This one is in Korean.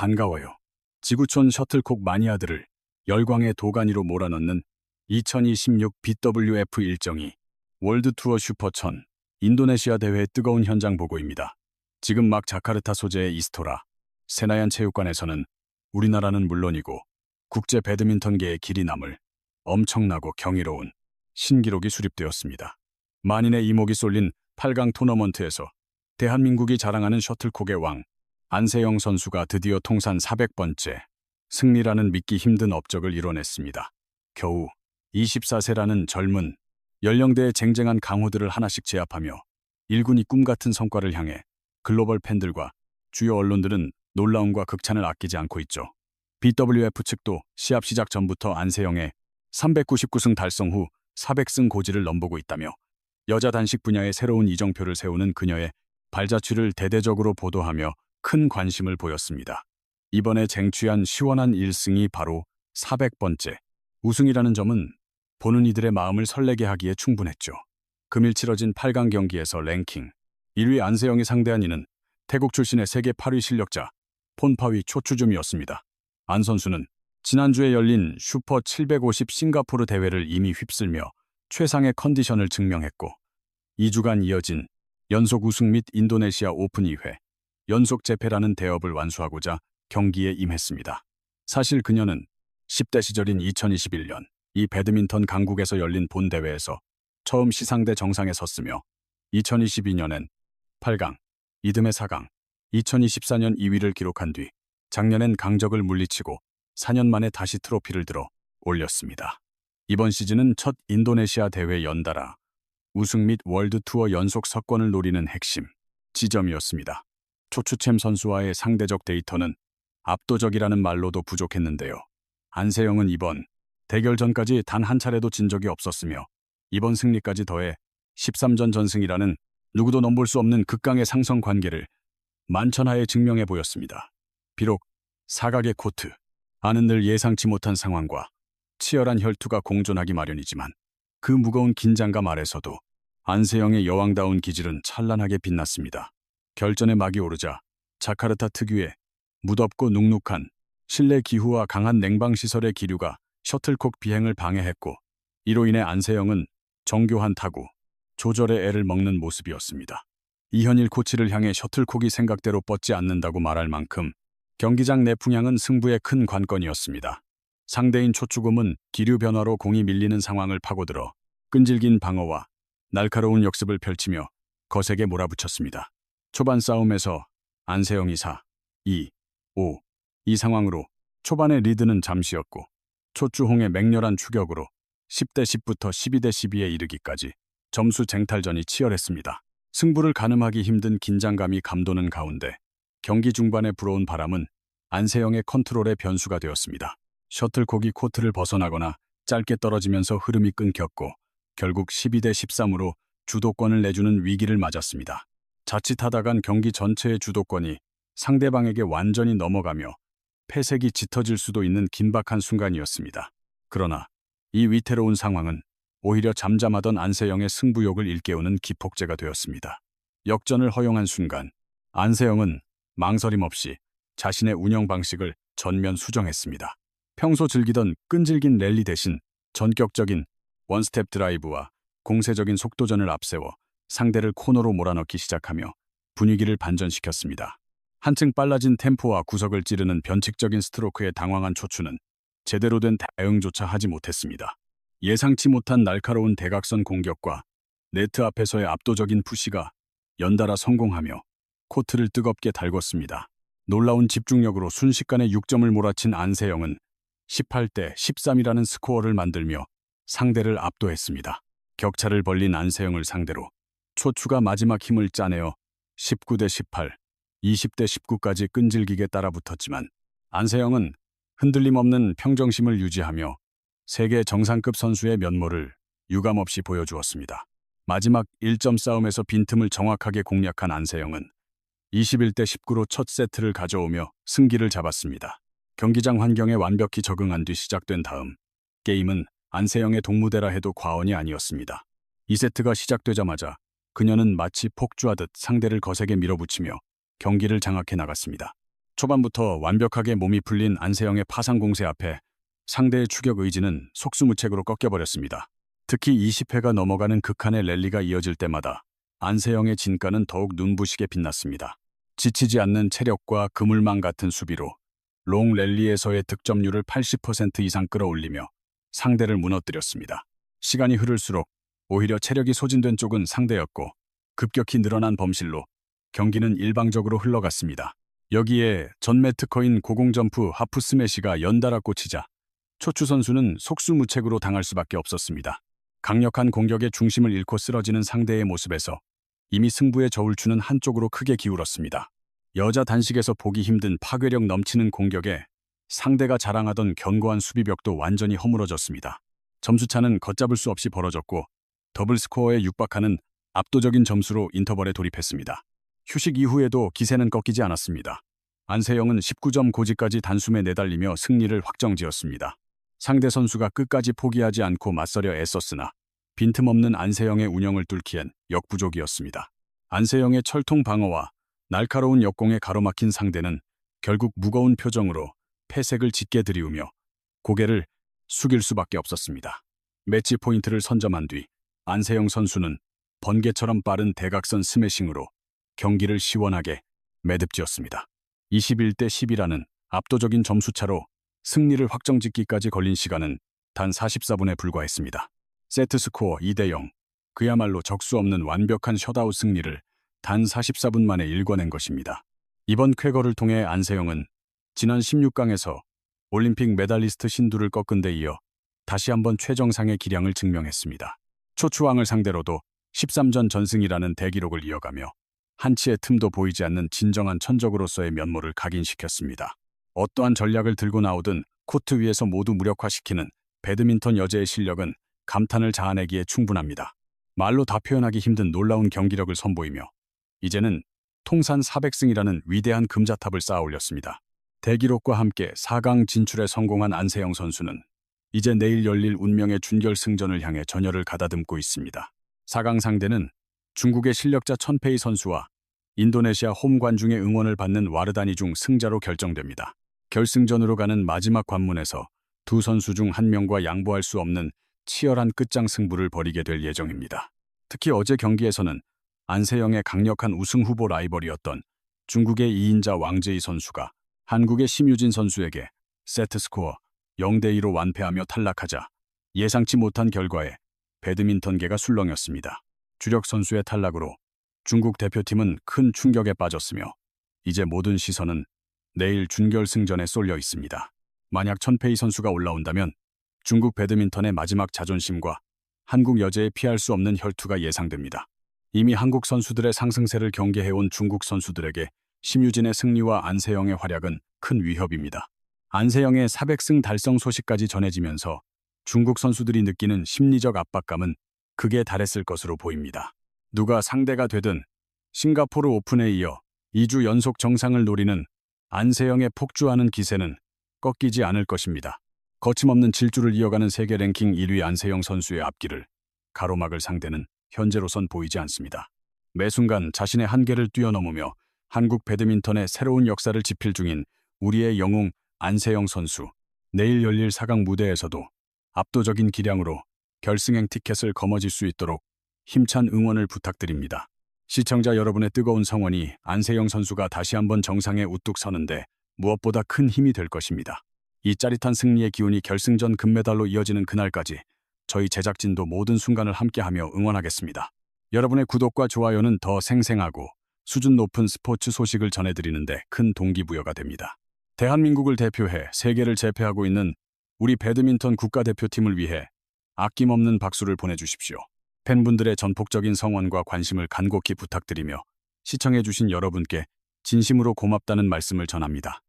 반가워요. 지구촌 셔틀콕 마니아들을 열광의 도가니로 몰아넣는 2026 BWF 일정이 월드투어 슈퍼1000 인도네시아 대회의 뜨거운 현장 보고입니다. 지금 막 자카르타 소재의 이스토라 세나얀 체육관에서는 우리나라는 물론이고 국제 배드민턴계의 길이 남을 엄청나고 경이로운 신기록이 수립되었습니다. 만인의 이목이 쏠린 8강 토너먼트에서 대한민국이 자랑하는 셔틀콕의 왕 안세영 선수가 드디어 통산 400번째 승리라는 믿기 힘든 업적을 이뤄냈습니다. 겨우 24세라는 젊은 연령대의 쟁쟁한 강호들을 하나씩 제압하며 일군이 꿈같은 성과를 향해 글로벌 팬들과 주요 언론들은 놀라움과 극찬을 아끼지 않고 있죠. BWF 측도 시합 시작 전부터 안세영의 399승 달성 후 400승 고지를 넘보고 있다며 여자 단식 분야의 새로운 이정표를 세우는 그녀의 발자취를 대대적으로 보도하며 큰 관심을 보였습니다. 이번에 쟁취한 시원한 1승이 바로 400번째 우승이라는 점은 보는 이들의 마음을 설레게 하기에 충분했죠. 금일 치러진 8강 경기에서 랭킹 1위 안세영이 상대한 이는 태국 출신의 세계 8위 실력자 폰파위 초추줌이었습니다. 안 선수는 지난주에 열린 슈퍼 750 싱가포르 대회를 이미 휩쓸며 최상의 컨디션을 증명했고 2주간 이어진 연속 우승 및 인도네시아 오픈 2회 연속 재패라는 대업을 완수하고자 경기에 임했습니다. 사실 그녀는 10대 시절인 2021년 이 배드민턴 강국에서 열린 본 대회에서 처음 시상대 정상에 섰으며 2022년엔 8강, 이듬해 4강, 2024년 2위를 기록한 뒤 작년엔 강적을 물리치고 4년 만에 다시 트로피를 들어 올렸습니다. 이번 시즌은 첫 인도네시아 대회 연달아 우승 및 월드투어 연속 석권을 노리는 핵심 지점이었습니다. 초추챔 선수와의 상대적 데이터는 압도적이라는 말로도 부족했는데요. 안세영은 이번 대결 전까지 단 한 차례도 진 적이 없었으며 이번 승리까지 더해 13전 전승이라는 누구도 넘볼 수 없는 극강의 상성 관계를 만천하에 증명해 보였습니다. 비록 사각의 코트, 안은 늘 예상치 못한 상황과 치열한 혈투가 공존하기 마련이지만 그 무거운 긴장감 아래서도 안세영의 여왕다운 기질은 찬란하게 빛났습니다. 결전의 막이 오르자 자카르타 특유의 무덥고 눅눅한 실내 기후와 강한 냉방시설의 기류가 셔틀콕 비행을 방해했고 이로 인해 안세영은 정교한 타구, 조절에 애를 먹는 모습이었습니다. 이현일 코치를 향해 셔틀콕이 생각대로 뻗지 않는다고 말할 만큼 경기장 내 풍향은 승부의 큰 관건이었습니다. 상대인 초추금은 기류 변화로 공이 밀리는 상황을 파고들어 끈질긴 방어와 날카로운 역습을 펼치며 거세게 몰아붙였습니다. 초반 싸움에서 안세영이 4, 2, 5 이 상황으로 초반의 리드는 잠시였고 초추홍의 맹렬한 추격으로 10대 10부터 12대 12에 이르기까지 점수 쟁탈전이 치열했습니다. 승부를 가늠하기 힘든 긴장감이 감도는 가운데 경기 중반에 불어온 바람은 안세영의 컨트롤의 변수가 되었습니다. 셔틀콕이 코트를 벗어나거나 짧게 떨어지면서 흐름이 끊겼고 결국 12대 13으로 주도권을 내주는 위기를 맞았습니다. 자칫하다간 경기 전체의 주도권이 상대방에게 완전히 넘어가며 패색이 짙어질 수도 있는 긴박한 순간이었습니다. 그러나 이 위태로운 상황은 오히려 잠잠하던 안세영의 승부욕을 일깨우는 기폭제가 되었습니다. 역전을 허용한 순간 안세영은 망설임 없이 자신의 운영 방식을 전면 수정했습니다. 평소 즐기던 끈질긴 랠리 대신 전격적인 원스텝 드라이브와 공세적인 속도전을 앞세워 상대를 코너로 몰아넣기 시작하며 분위기를 반전시켰습니다. 한층 빨라진 템포와 구석을 찌르는 변칙적인 스트로크에 당황한 초추는 제대로 된 대응조차 하지 못했습니다. 예상치 못한 날카로운 대각선 공격과 네트 앞에서의 압도적인 푸시가 연달아 성공하며 코트를 뜨겁게 달궜습니다. 놀라운 집중력으로 순식간에 6점을 몰아친 안세영은 18대 13이라는 스코어를 만들며 상대를 압도했습니다. 격차를 벌린 안세영을 상대로 초추가 마지막 힘을 짜내어 19대 18, 20대 19까지 끈질기게 따라붙었지만 안세영은 흔들림 없는 평정심을 유지하며 세계 정상급 선수의 면모를 유감없이 보여주었습니다. 마지막 1점 싸움에서 빈틈을 정확하게 공략한 안세영은 21대 19로 첫 세트를 가져오며 승기를 잡았습니다. 경기장 환경에 완벽히 적응한 뒤 시작된 다음 게임은 안세영의 동무대라 해도 과언이 아니었습니다. 2세트가 시작되자마자 그녀는 마치 폭주하듯 상대를 거세게 밀어붙이며 경기를 장악해 나갔습니다. 초반부터 완벽하게 몸이 풀린 안세영의 파상 공세 앞에 상대의 추격 의지는 속수무책으로 꺾여버렸습니다. 특히 20회가 넘어가는 극한의 랠리가 이어질 때마다 안세영의 진가는 더욱 눈부시게 빛났습니다. 지치지 않는 체력과 그물망 같은 수비로 롱 랠리에서의 득점률을 80% 이상 끌어올리며 상대를 무너뜨렸습니다. 시간이 흐를수록 오히려 체력이 소진된 쪽은 상대였고 급격히 늘어난 범실로 경기는 일방적으로 흘러갔습니다. 여기에 전매 특허인 고공점프 하프 스매시가 연달아 꽂히자 초추 선수는 속수무책으로 당할 수밖에 없었습니다. 강력한 공격의 중심을 잃고 쓰러지는 상대의 모습에서 이미 승부의 저울추는 한쪽으로 크게 기울었습니다. 여자 단식에서 보기 힘든 파괴력 넘치는 공격에 상대가 자랑하던 견고한 수비벽도 완전히 허물어졌습니다. 점수차는 걷잡을 수 없이 벌어졌고 더블 스코어에 육박하는 압도적인 점수로 인터벌에 돌입했습니다. 휴식 이후에도 기세는 꺾이지 않았습니다. 안세영은 19점 고지까지 단숨에 내달리며 승리를 확정지었습니다. 상대 선수가 끝까지 포기하지 않고 맞서려 애썼으나 빈틈없는 안세영의 운영을 뚫기엔 역부족이었습니다. 안세영의 철통 방어와 날카로운 역공에 가로막힌 상대는 결국 무거운 표정으로 패색을 짙게 들이우며 고개를 숙일 수밖에 없었습니다. 매치 포인트를 선점한 뒤 안세영 선수는 번개처럼 빠른 대각선 스매싱으로 경기를 시원하게 매듭지었습니다. 21대 10이라는 압도적인 점수차로 승리를 확정짓기까지 걸린 시간은 단 44분에 불과했습니다. 세트스코어 2대 0, 그야말로 적수 없는 완벽한 셧아웃 승리를 단 44분 만에 일궈낸 것입니다. 이번 쾌거를 통해 안세영은 지난 16강에서 올림픽 메달리스트 신두를 꺾은 데 이어 다시 한번 최정상의 기량을 증명했습니다. 초추왕을 상대로도 13전 전승이라는 대기록을 이어가며 한치의 틈도 보이지 않는 진정한 천적으로서의 면모를 각인시켰습니다. 어떠한 전략을 들고 나오든 코트 위에서 모두 무력화시키는 배드민턴 여제의 실력은 감탄을 자아내기에 충분합니다. 말로 다 표현하기 힘든 놀라운 경기력을 선보이며 이제는 통산 400승이라는 위대한 금자탑을 쌓아 올렸습니다. 대기록과 함께 4강 진출에 성공한 안세영 선수는 이제 내일 열릴 운명의 준결승전을 향해 전열을 가다듬고 있습니다. 4강 상대는 중국의 실력자 천페이 선수와 인도네시아 홈 관중의 응원을 받는 와르다니 중 승자로 결정됩니다. 결승전으로 가는 마지막 관문에서 두 선수 중 한 명과 양보할 수 없는 치열한 끝장 승부를 벌이게 될 예정입니다. 특히 어제 경기에서는 안세영의 강력한 우승 후보 라이벌이었던 중국의 이인자 왕제이 선수가 한국의 심유진 선수에게 세트스코어 0대2로 완패하며 탈락하자 예상치 못한 결과에 배드민턴계가 술렁였습니다. 주력 선수의 탈락으로 중국 대표팀은 큰 충격에 빠졌으며 이제 모든 시선은 내일 준결승전에 쏠려 있습니다. 만약 천페이 선수가 올라온다면 중국 배드민턴의 마지막 자존심과 한국 여제의 피할 수 없는 혈투가 예상됩니다. 이미 한국 선수들의 상승세를 경계해온 중국 선수들에게 심유진의 승리와 안세영의 활약은 큰 위협입니다. 안세영의 400승 달성 소식까지 전해지면서 중국 선수들이 느끼는 심리적 압박감은 극에 달했을 것으로 보입니다. 누가 상대가 되든 싱가포르 오픈에 이어 2주 연속 정상을 노리는 안세영의 폭주하는 기세는 꺾이지 않을 것입니다. 거침없는 질주를 이어가는 세계 랭킹 1위 안세영 선수의 앞길을 가로막을 상대는 현재로선 보이지 않습니다. 매 순간 자신의 한계를 뛰어넘으며 한국 배드민턴의 새로운 역사를 지필 중인 우리의 영웅 안세영 선수. 내일 열릴 4강 무대에서도 압도적인 기량으로 결승행 티켓을 거머쥘 수 있도록 힘찬 응원을 부탁드립니다. 시청자 여러분의 뜨거운 성원이 안세영 선수가 다시 한번 정상에 우뚝 서는데 무엇보다 큰 힘이 될 것입니다. 이 짜릿한 승리의 기운이 결승전 금메달로 이어지는 그날까지 저희 제작진도 모든 순간을 함께하며 응원하겠습니다. 여러분의 구독과 좋아요는 더 생생하고 수준 높은 스포츠 소식을 전해드리는데 큰 동기부여가 됩니다. 대한민국을 대표해 세계를 제패하고 있는 우리 배드민턴 국가대표팀을 위해 아낌없는 박수를 보내주십시오. 팬분들의 전폭적인 성원과 관심을 간곡히 부탁드리며 시청해주신 여러분께 진심으로 고맙다는 말씀을 전합니다.